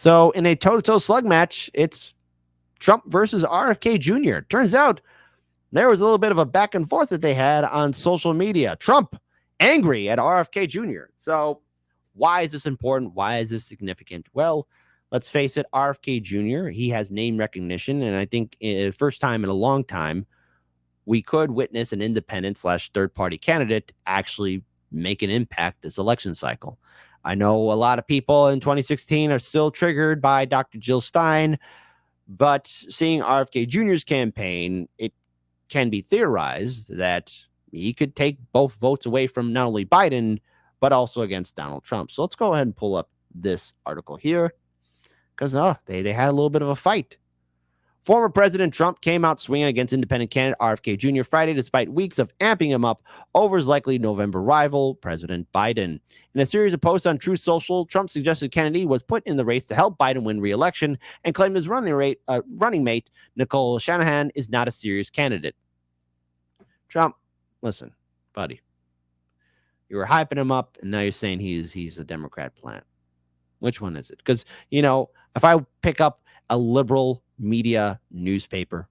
So in a toe-to-toe slug match, it's Trump versus RFK Jr. Turns out there was a little bit of a back and forth that they had on social media. Trump angry at RFK Jr. So why is this important? Why is this significant? Well, let's face it, RFK Jr., he has name recognition. And I think first time in a long time, we could witness an independent / third-party candidate actually make an impact this election cycle. I know a lot of people in 2016 are still triggered by Dr. Jill Stein, but seeing RFK Jr.'s campaign, it can be theorized that he could take both votes away from not only Biden, but also against Donald Trump. So let's go ahead and pull up this article here because they had a little bit of a fight. Former President Trump came out swinging against independent candidate RFK Jr. Friday, despite weeks of amping him up over his likely November rival, President Biden. In a series of posts on Truth Social, Trump suggested Kennedy was put in the race to help Biden win re-election and claimed his running mate, Nicole Shanahan, is not a serious candidate. Trump, listen, buddy, you were hyping him up, and now you're saying he's a Democrat plant. Which one is it? Because, if I pick up a liberal media newspaper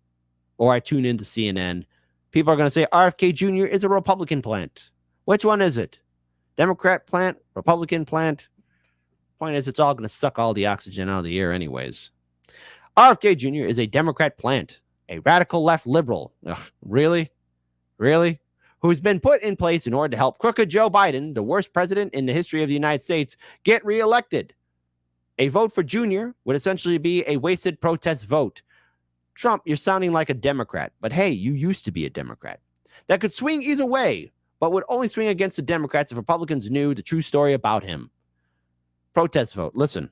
or I tune into CNN, people are going to say RFK Jr. is a Republican plant. Which one is it? Democrat plant? Republican plant? Point is, it's all going to suck all the oxygen out of the air anyways. RFK Jr. is a Democrat plant, a radical left liberal. Ugh, really? Really? Who's been put in place in order to help crooked Joe Biden, the worst president in the history of the United States, get reelected. A vote for Jr. would essentially be a wasted protest vote. Trump, you're sounding like a Democrat, but hey, you used to be a Democrat. That could swing either way, but would only swing against the Democrats if Republicans knew the true story about him. Protest vote. Listen.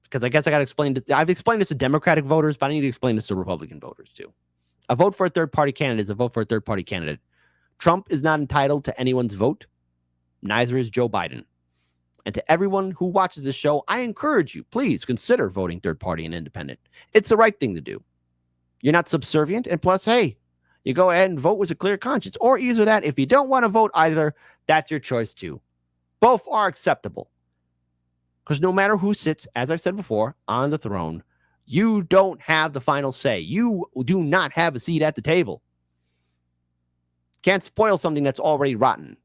Because I guess I got to explain this. I've explained this to Democratic voters, but I need to explain this to Republican voters too. A vote for a third-party candidate is a vote for a third-party candidate. Trump is not entitled to anyone's vote. Neither is Joe Biden. And to everyone who watches this show, I encourage you, please consider voting third-party and independent. It's the right thing to do. You're not subservient. And plus, hey, you go ahead and vote with a clear conscience. Or either that, if you don't want to vote either, that's your choice too. Both are acceptable. Because no matter who sits, as I've said before, on the throne, you don't have the final say. You do not have a seat at the table. Can't spoil something that's already rotten.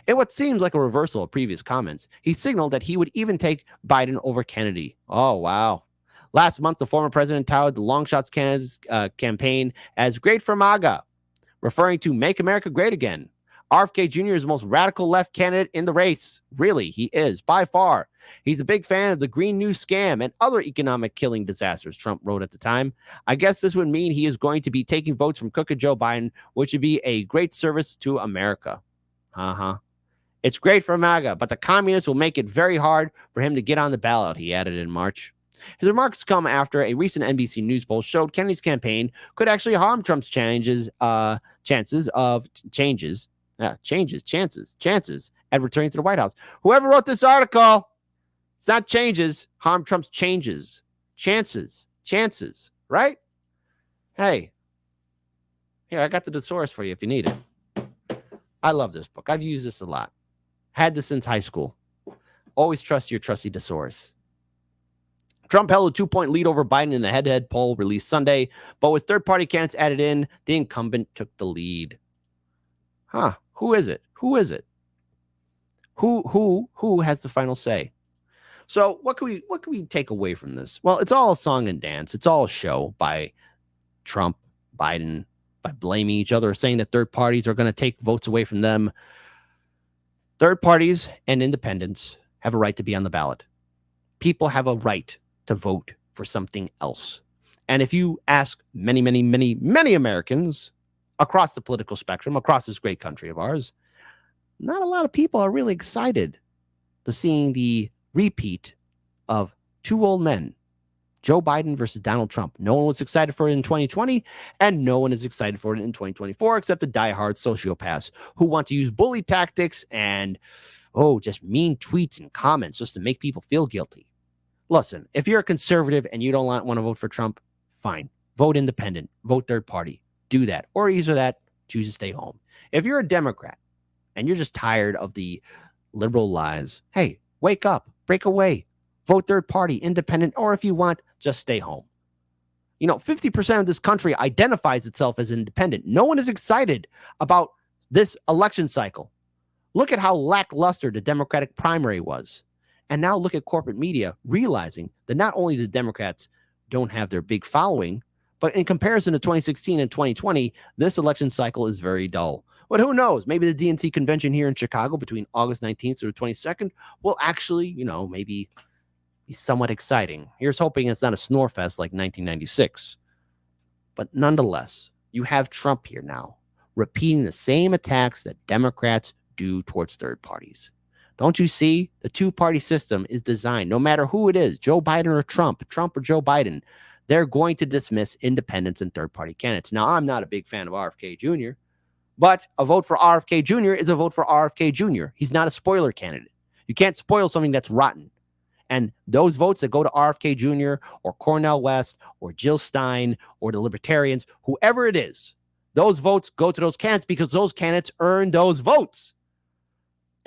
In what seems like a reversal of previous comments, he signaled that he would even take Biden over Kennedy. Oh, wow. Last month, the former president touted the Long Shots Canada's campaign as great for MAGA, referring to Make America Great Again. RFK Jr. is the most radical left candidate in the race. Really, he is, by far. He's a big fan of the Green New Scam and other economic killing disasters, Trump wrote at the time. I guess this would mean he is going to be taking votes from crooked Joe Biden, which would be a great service to America. It's great for MAGA, but the communists will make it very hard for him to get on the ballot, he added in March. His remarks come after a recent NBC News poll showed Kennedy's campaign could actually harm Trump's chances at returning to the White House. Whoever wrote this article, it's not changes, harm Trump's chances, right? Hey, here, I got the thesaurus for you if you need it. I love this book. I've used this a lot. Had this since high school. Always trust your trusty thesaurus. Trump held a 2-point lead over Biden in the head-to-head poll released Sunday, but with third-party candidates added in, the incumbent took the lead. Who is it? Who has the final say? So what can we take away from this? Well, it's all a song and dance. It's all a show by Trump, Biden, by blaming each other, saying that third parties are going to take votes away from them. Third parties and independents have a right to be on the ballot. People have a right to vote for something else. And if you ask many, many, many, many Americans across the political spectrum, across this great country of ours, not a lot of people are really excited to seeing the repeat of two old men, Joe Biden versus Donald Trump. No one was excited for it in 2020, and no one is excited for it in 2024, except the diehard sociopaths who want to use bully tactics and, just mean tweets and comments just to make people feel guilty. Listen, if you're a conservative and you don't want to vote for Trump, fine. Vote independent. Vote third party. Do that. Or either that, choose to stay home. If you're a Democrat and you're just tired of the liberal lies, hey, wake up. break away, vote third party, independent, or if you want, just stay home. 50% of this country identifies itself as independent. No one is excited about this election cycle. Look at how lackluster the Democratic primary was. And now look at corporate media realizing that not only the Democrats don't have their big following, but in comparison to 2016 and 2020, this election cycle is very dull. But who knows? Maybe the DNC convention here in Chicago between August 19th to the 22nd will actually, maybe be somewhat exciting. Here's hoping it's not a snore fest like 1996. But nonetheless, you have Trump here now, repeating the same attacks that Democrats do towards third parties. Don't you see? The two-party system is designed, no matter who it is, Joe Biden or Trump or Joe Biden, they're going to dismiss independents and third-party candidates. Now, I'm not a big fan of RFK Jr., but a vote for RFK Jr. is a vote for RFK Jr. He's not a spoiler candidate. You can't spoil something that's rotten. And those votes that go to RFK Jr. or Cornel West or Jill Stein or the Libertarians, whoever it is, those votes go to those candidates because those candidates earn those votes.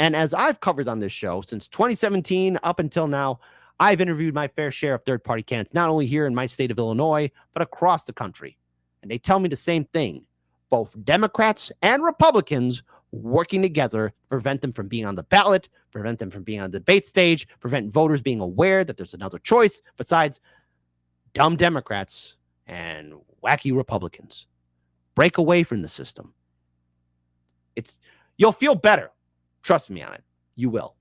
And as I've covered on this show since 2017 up until now, I've interviewed my fair share of third-party candidates, not only here in my state of Illinois, but across the country. And they tell me the same thing. Both Democrats and Republicans working together to prevent them from being on the ballot, prevent them from being on the debate stage, prevent voters being aware that there's another choice besides dumb Democrats and wacky Republicans. Break away from the system. You'll feel better. Trust me on it. You will.